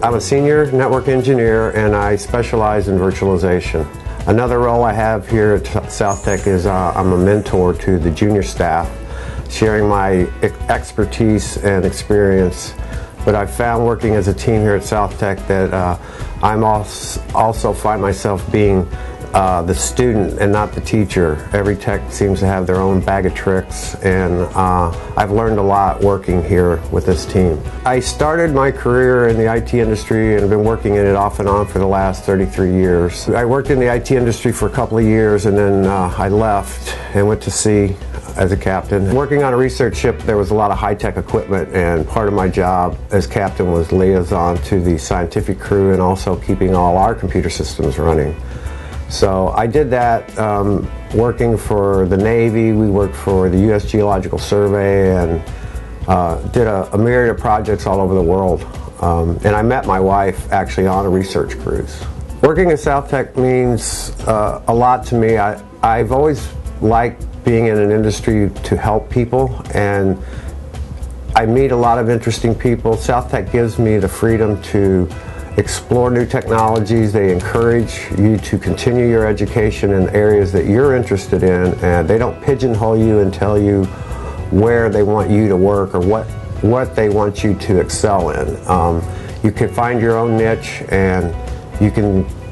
I'm a senior network engineer and I specialize in virtualization. Another role I have here at SouthTech is I'm a mentor to the junior staff, sharing my expertise and experience. But I've found working as a team here at SouthTech that I'm also find myself being the student and not the teacher. Every tech seems to have their own bag of tricks, and I've learned a lot working here with this team. I started my career in the IT industry and have been working in it off and on for the last 33 years. I worked in the IT industry for a couple of years and then I left and went to sea as a captain. Working on a research ship, there was a lot of high-tech equipment, and part of my job as captain was liaison to the scientific crew and also keeping all our computer systems running. So I did that working for the Navy. We worked for the U.S. Geological Survey and did a myriad of projects all over the world. And I met my wife actually on a research cruise. Working at SouthTech means a lot to me. I've always liked being in an industry to help people, and I meet a lot of interesting people. SouthTech gives me the freedom to explore new technologies. They encourage you to continue your education in areas that you're interested in, and they don't pigeonhole you and tell you where they want you to work or what they want you to excel in. You can find your own niche, and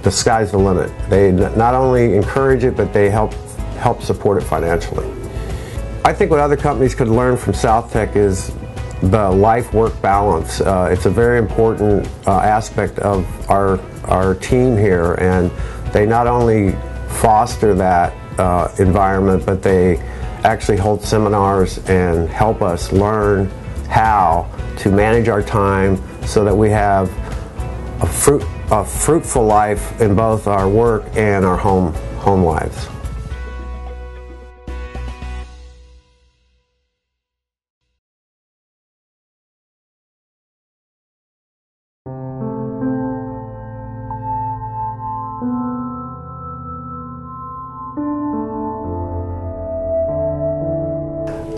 the sky's the limit. They not only encourage it, but they help support it financially. I think what other companies could learn from SouthTech is the life-work balance. It's a very important aspect of our team here, and they not only foster that environment, but they actually hold seminars and help us learn how to manage our time so that we have a fruitful life in both our work and our home lives.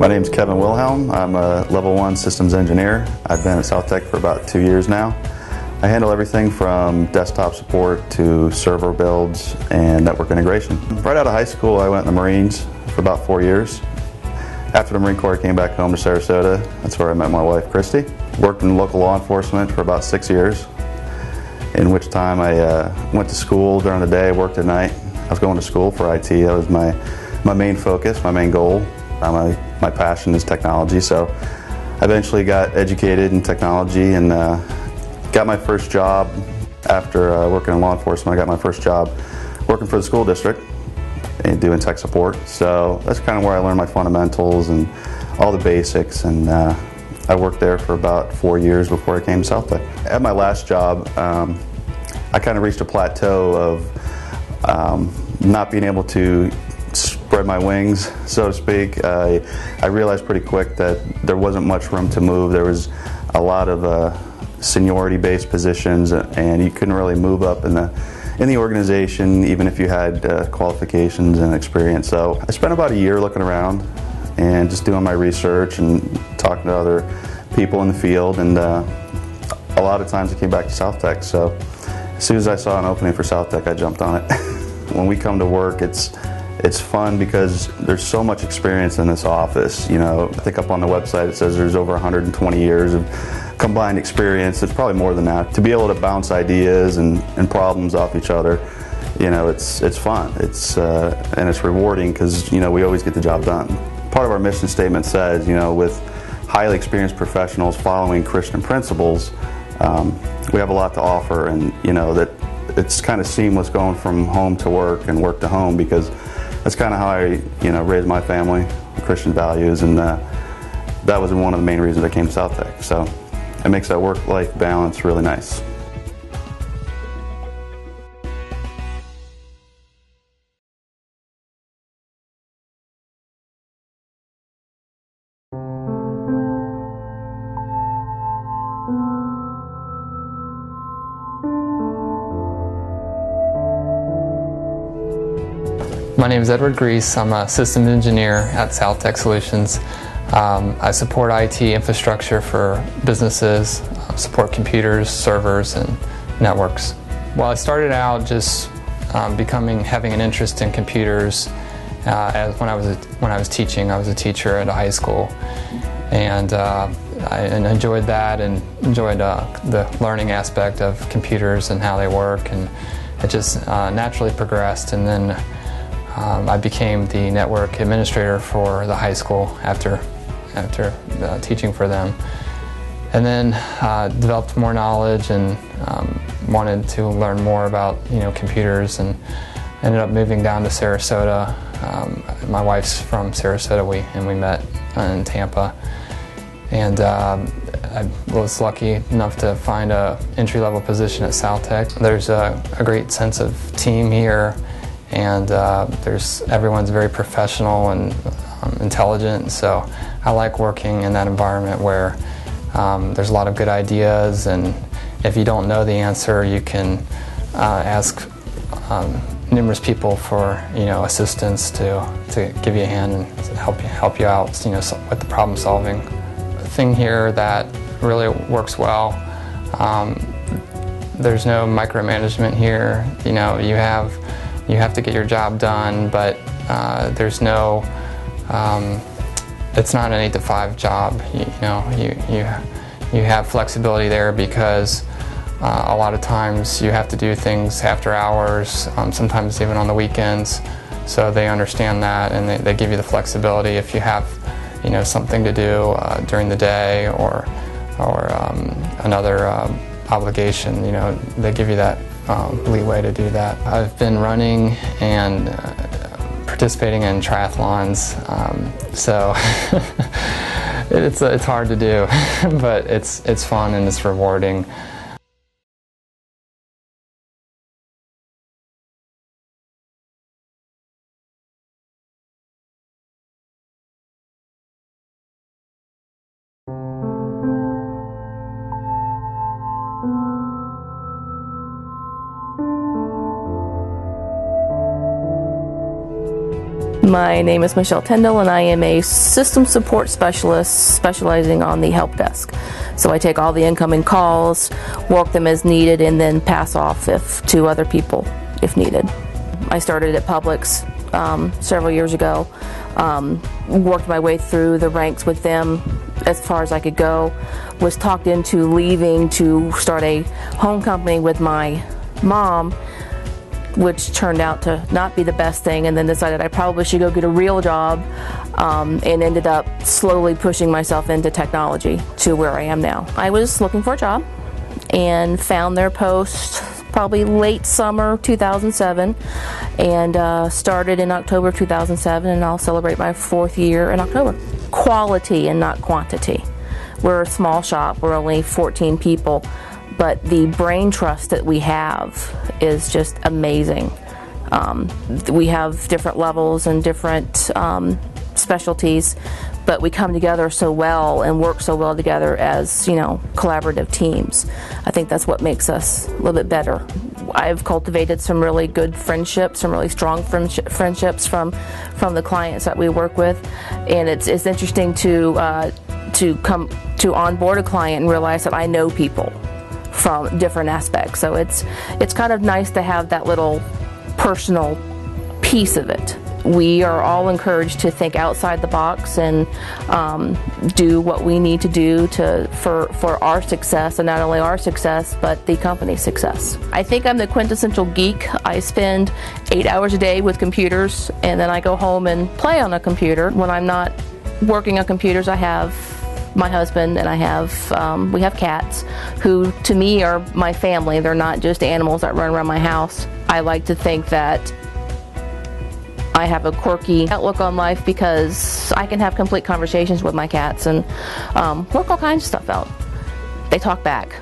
My name is Kevin Wilhelm. I'm a Level 1 Systems Engineer. I've been at SouthTech for about 2 years now. I handle everything from desktop support to server builds and network integration. Right out of high school, I went in the Marines for about 4 years. After the Marine Corps, I came back home to Sarasota. That's where I met my wife, Christy. Worked in local law enforcement for about 6 years, in which time I went to school during the day, worked at night. I was going to school for IT. That was my main focus, my main goal. My passion is technology, so I eventually got educated in technology and got my first job after working in law enforcement. I got my first job working for the school district and doing tech support. So that's kind of where I learned my fundamentals and all the basics, and I worked there for about 4 years before I came to SouthTech. At my last job, I kind of reached a plateau of not being able to spread my wings, so to speak. I realized pretty quick that there wasn't much room to move. There was a lot of seniority-based positions, and you couldn't really move up in the organization, even if you had qualifications and experience. So I spent about a year looking around and just doing my research and talking to other people in the field, and a lot of times I came back to SouthTech. So as soon as I saw an opening for SouthTech, I jumped on it. When we come to work, it's fun because there's so much experience in this office. You know, I think up on the website it says there's over 120 years of combined experience. It's probably more than that. To be able to bounce ideas and problems off each other, you know, it's fun. And it's rewarding because, you know, we always get the job done. Part of our mission statement says, you know, with highly experienced professionals following Christian principles, we have a lot to offer, and, you know, that it's kind of seamless going from home to work and work to home, because that's kind of how I, you know, raised my family, Christian values, and that was one of the main reasons I came to SouthTech. So it makes that work-life balance really nice. My name is Edward Grease. I'm a systems engineer at SouthTech Solutions. I support IT infrastructure for businesses support computers, servers, and networks. Well, I started out just having an interest in computers as when I was teaching. I was a teacher at a high school, and I enjoyed that and enjoyed the learning aspect of computers and how they work, and it just naturally progressed. And then I became the network administrator for the high school after teaching for them, and then developed more knowledge and wanted to learn more about computers, and ended up moving down to Sarasota. My wife's from Sarasota, we met in Tampa, and I was lucky enough to find an entry-level position at South-Tech. There's a great sense of team here, and everyone's very professional and intelligent, so I like working in that environment where there's a lot of good ideas, and if you don't know the answer, you can ask numerous people for assistance to give you a hand and help you out with the problem solving. The thing here that really works well, there's no micromanagement here. You have to get your job done, but there's no it's not an 8-to-5 job. You have flexibility there because a lot of times you have to do things after hours, sometimes even on the weekends. So they understand that, and they give you the flexibility if you have something to do during the day or another obligation. They give you that leeway to do that. I've been running and participating in triathlons, so it's hard to do, but it's fun and it's rewarding. My name is Michelle Tyndall, and I am a system support specialist specializing on the help desk. So I take all the incoming calls, work them as needed, and then pass off to other people if needed. I started at Publix several years ago, worked my way through the ranks with them as far as I could go, was talked into leaving to start a home company with my mom, which turned out to not be the best thing, and then decided I probably should go get a real job, and ended up slowly pushing myself into technology to where I am now. I was looking for a job and found their post probably late summer 2007, and started in October 2007, and I'll celebrate my 4th year in October. Quality and not quantity. We're a small shop, we're only 14 people, but the brain trust that we have is just amazing. We have different levels and different specialties, but we come together so well and work so well together as collaborative teams. I think that's what makes us a little bit better. I've cultivated some really good friendships, some really strong friendships from the clients that we work with, and it's interesting to come to onboard a client and realize that I know people from different aspects. So it's kind of nice to have that little personal piece of it. We are all encouraged to think outside the box and do what we need to do for our success, and not only our success, but the company's success. I think I'm the quintessential geek. I spend 8 hours a day with computers, and then I go home and play on a computer. When I'm not working on computers, I have my husband, and we have cats who to me are my family. They're not just animals that run around my house. I like to think that I have a quirky outlook on life because I can have complete conversations with my cats and work all kinds of stuff out. They talk back.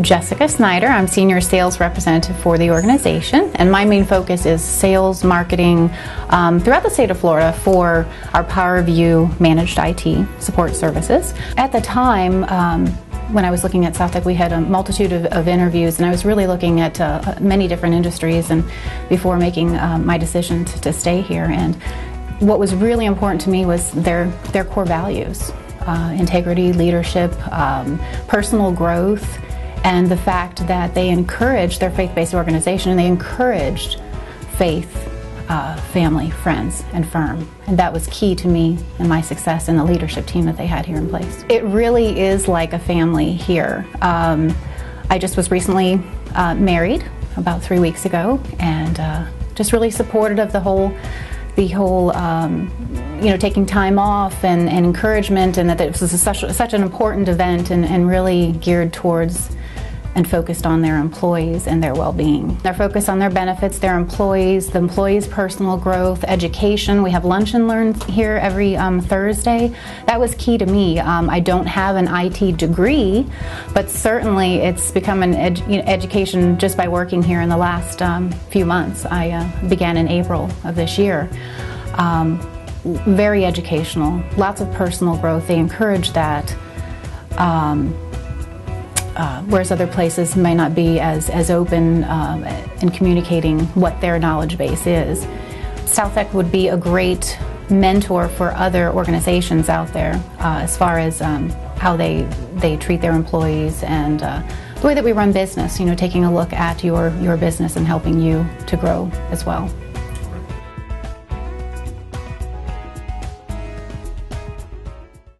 Jessica Snyder. I'm Senior Sales Representative for the organization, and my main focus is sales marketing throughout the state of Florida for our PowerView managed IT support services. At the time, when I was looking at South Tech, we had a multitude of interviews, and I was really looking at many different industries and before making my decision to stay here. And what was really important to me was their core values. Integrity, leadership, personal growth, and the fact that they encouraged their faith-based organization, and they encouraged faith, family, friends, and firm. And that was key to me and my success and the leadership team that they had here in place. It really is like a family here. I just was recently married about 3 weeks ago, and just really supportive of the whole taking time off and encouragement, and that it was such an important event and really geared towards and focused on their employees and their well-being. They're focused on their benefits, their employees, the employees' personal growth, education. We have lunch and learn here every Thursday. That was key to me. I don't have an IT degree, but certainly it's become an education just by working here in the last few months. I began in April of this year. Very educational, lots of personal growth. They encourage that. Whereas other places may not be as open in communicating what their knowledge base is. South Tech would be a great mentor for other organizations out there as far as how they treat their employees and the way that we run business, taking a look at your business and helping you to grow as well.